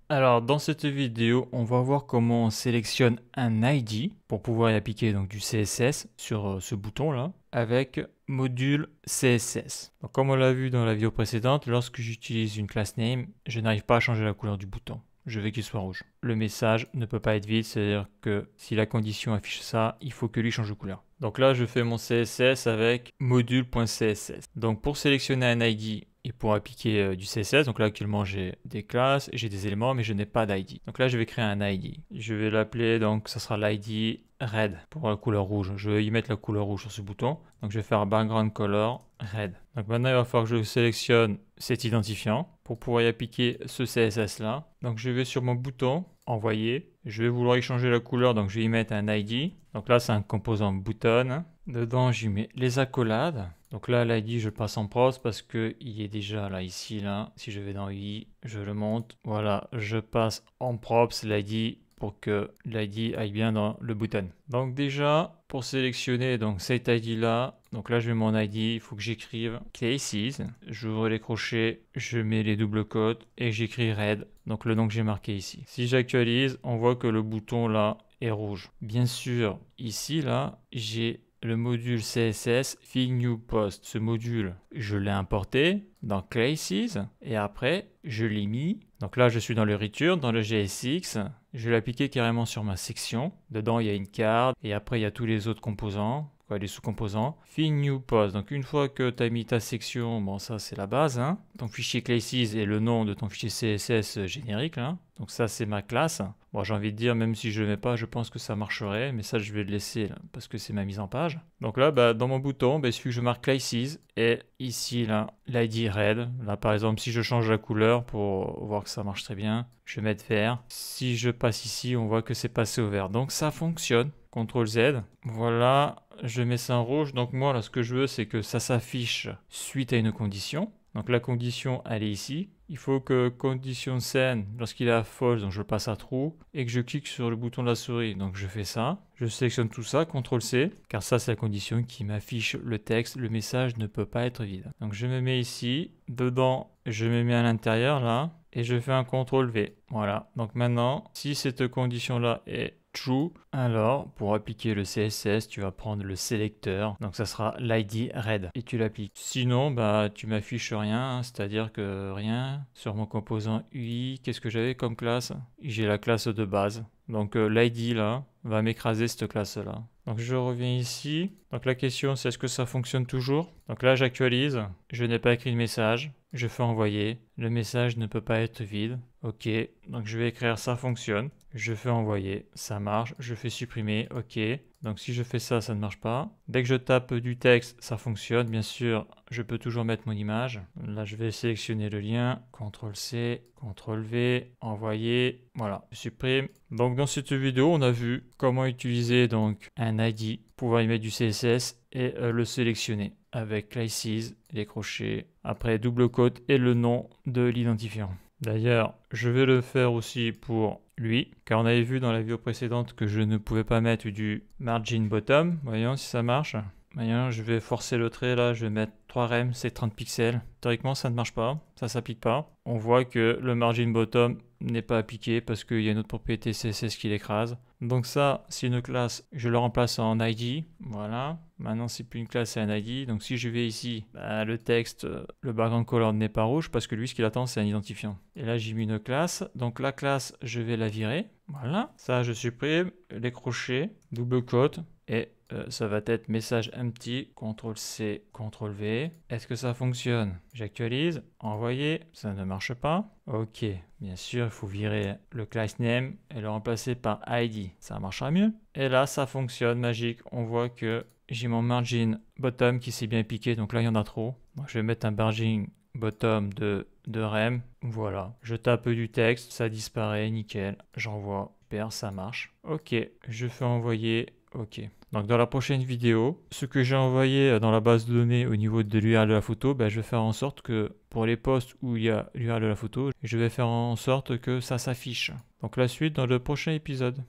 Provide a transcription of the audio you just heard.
Alors dans cette vidéo, on va voir comment on sélectionne un ID pour pouvoir y appliquer donc du CSS sur ce bouton là avec module CSS. Donc comme on l'a vu dans la vidéo précédente, lorsque j'utilise une class name, je n'arrive pas à changer la couleur du bouton. Je veux qu'il soit rouge. Le message ne peut pas être vide, c'est-à-dire que si la condition affiche ça, il faut que lui change de couleur. Donc là, je fais mon CSS avec module.css. Donc pour sélectionner un ID et pour appliquer du CSS, donc là actuellement j'ai des classes et j'ai des éléments, mais je n'ai pas d'ID. Donc là, je vais créer un ID. Je vais l'appeler, donc ça sera l'ID red pour la couleur rouge. Je vais y mettre la couleur rouge sur ce bouton. Donc je vais faire background color red. Donc maintenant, il va falloir que je sélectionne cet identifiant pour pouvoir y appliquer ce CSS là. Donc je vais sur mon bouton, envoyer. Je vais vouloir y changer la couleur, donc je vais y mettre un ID. Donc là, c'est un composant button. Dedans, j'y mets les accolades. Donc là, l'ID, je le passe en props parce qu'il est déjà là, ici, là. Si je vais dans UI, je le monte. Voilà, je passe en props l'ID pour que l'ID aille bien dans le button. Donc déjà, pour sélectionner donc cet ID là, donc là je mets mon ID, il faut que j'écrive cases, j'ouvre les crochets, je mets les doubles quotes et j'écris red, donc le nom que j'ai marqué ici. Si j'actualise, on voit que le bouton là est rouge. Bien sûr, ici là, j'ai le module CSS Fill New Post. Ce module, je l'ai importé dans Classes et après, je l'ai mis. Donc là, je suis dans le Return, dans le JSX. Je vais l'appliquer carrément sur ma section. Dedans, il y a une carte et après, il y a tous les autres composants. Les sous-composants. Fill New Post. Donc une fois que tu as mis ta section, bon ça c'est la base. Ton fichier classes et le nom de ton fichier CSS générique. Là. Donc ça c'est ma classe. Bon j'ai envie de dire même si je ne le mets pas, je pense que ça marcherait. Mais ça je vais le laisser là, parce que c'est ma mise en page. Donc là dans mon bouton, il suffit que je marque classes et ici là l'ID red. Là par exemple si je change la couleur pour voir que ça marche très bien, je vais mettre vert. Si je passe ici, on voit que c'est passé au vert. Donc ça fonctionne. CTRL Z. Voilà, je mets ça en rouge. Donc moi, là, ce que je veux, c'est que ça s'affiche suite à une condition. Donc la condition, elle est ici. Il faut que condition scène, lorsqu'il est à false, donc je le passe à true, et que je clique sur le bouton de la souris. Donc je fais ça. Je sélectionne tout ça, CTRL C, car ça, c'est la condition qui m'affiche le texte. Le message ne peut pas être vide. Donc je me mets ici. Dedans, je me mets à l'intérieur, là, et je fais un CTRL V. Voilà. Donc maintenant, si cette condition-là est true, alors pour appliquer le CSS, tu vas prendre le sélecteur, donc ça sera l'ID red et tu l'appliques. Sinon, tu m'affiches rien, c'est-à-dire que rien sur mon composant UI. Qu'est-ce que j'avais comme classe? J'ai la classe de base. Donc l'ID là va m'écraser cette classe là. Donc je reviens ici. Donc la question c'est est-ce que ça fonctionne toujours? Donc là j'actualise, je n'ai pas écrit de message, je fais envoyer, le message ne peut pas être vide. Ok, donc je vais écrire ça fonctionne, je fais envoyer, ça marche, je fais supprimer, ok. Donc si je fais ça, ça ne marche pas. Dès que je tape du texte, ça fonctionne. Bien sûr, je peux toujours mettre mon image. Là, je vais sélectionner le lien. CTRL-C, CTRL-V, envoyer. Voilà, je supprime. Donc dans cette vidéo, on a vu comment utiliser donc un ID, pouvoir y mettre du CSS et le sélectionner avec classes, les crochets, après double quote et le nom de l'identifiant. D'ailleurs, je vais le faire aussi pour lui, car on avait vu dans la vidéo précédente que je ne pouvais pas mettre du margin bottom. Voyons si ça marche. Voyons, je vais forcer le trait là, je vais mettre 3 rem, c'est 30 pixels. Théoriquement, ça ne marche pas, ça s'applique pas. On voit que le margin bottom n'est pas appliqué parce qu'il y a une autre propriété CSS qui l'écrase. Donc ça, c'est une classe, je le remplace en ID. Voilà. Maintenant, c'est plus une classe, c'est un ID. Donc si je vais ici, le texte, le background color n'est pas rouge parce que lui, ce qu'il attend, c'est un identifiant. Et là, j'ai mis une classe. Donc la classe, je vais la virer. Voilà. Ça, je supprime les crochets, double quote. Et ça va être message empty, CTRL-C, CTRL-V. Est-ce que ça fonctionne? J'actualise, envoyer, ça ne marche pas. Ok, bien sûr, il faut virer le class name et le remplacer par ID. Ça marchera mieux. Et là, ça fonctionne, magique. On voit que j'ai mon margin bottom qui s'est bien piqué, donc là, il y en a trop. Donc, je vais mettre un margin bottom de rem. Voilà, je tape du texte, ça disparaît, nickel. J'envoie, super, ça marche. Ok, je fais envoyer. Ok. Donc dans la prochaine vidéo, ce que j'ai envoyé dans la base de données au niveau de l'URL de la photo, je vais faire en sorte que pour les posts où il y a l'URL de la photo, je vais faire en sorte que ça s'affiche. Donc la suite dans le prochain épisode.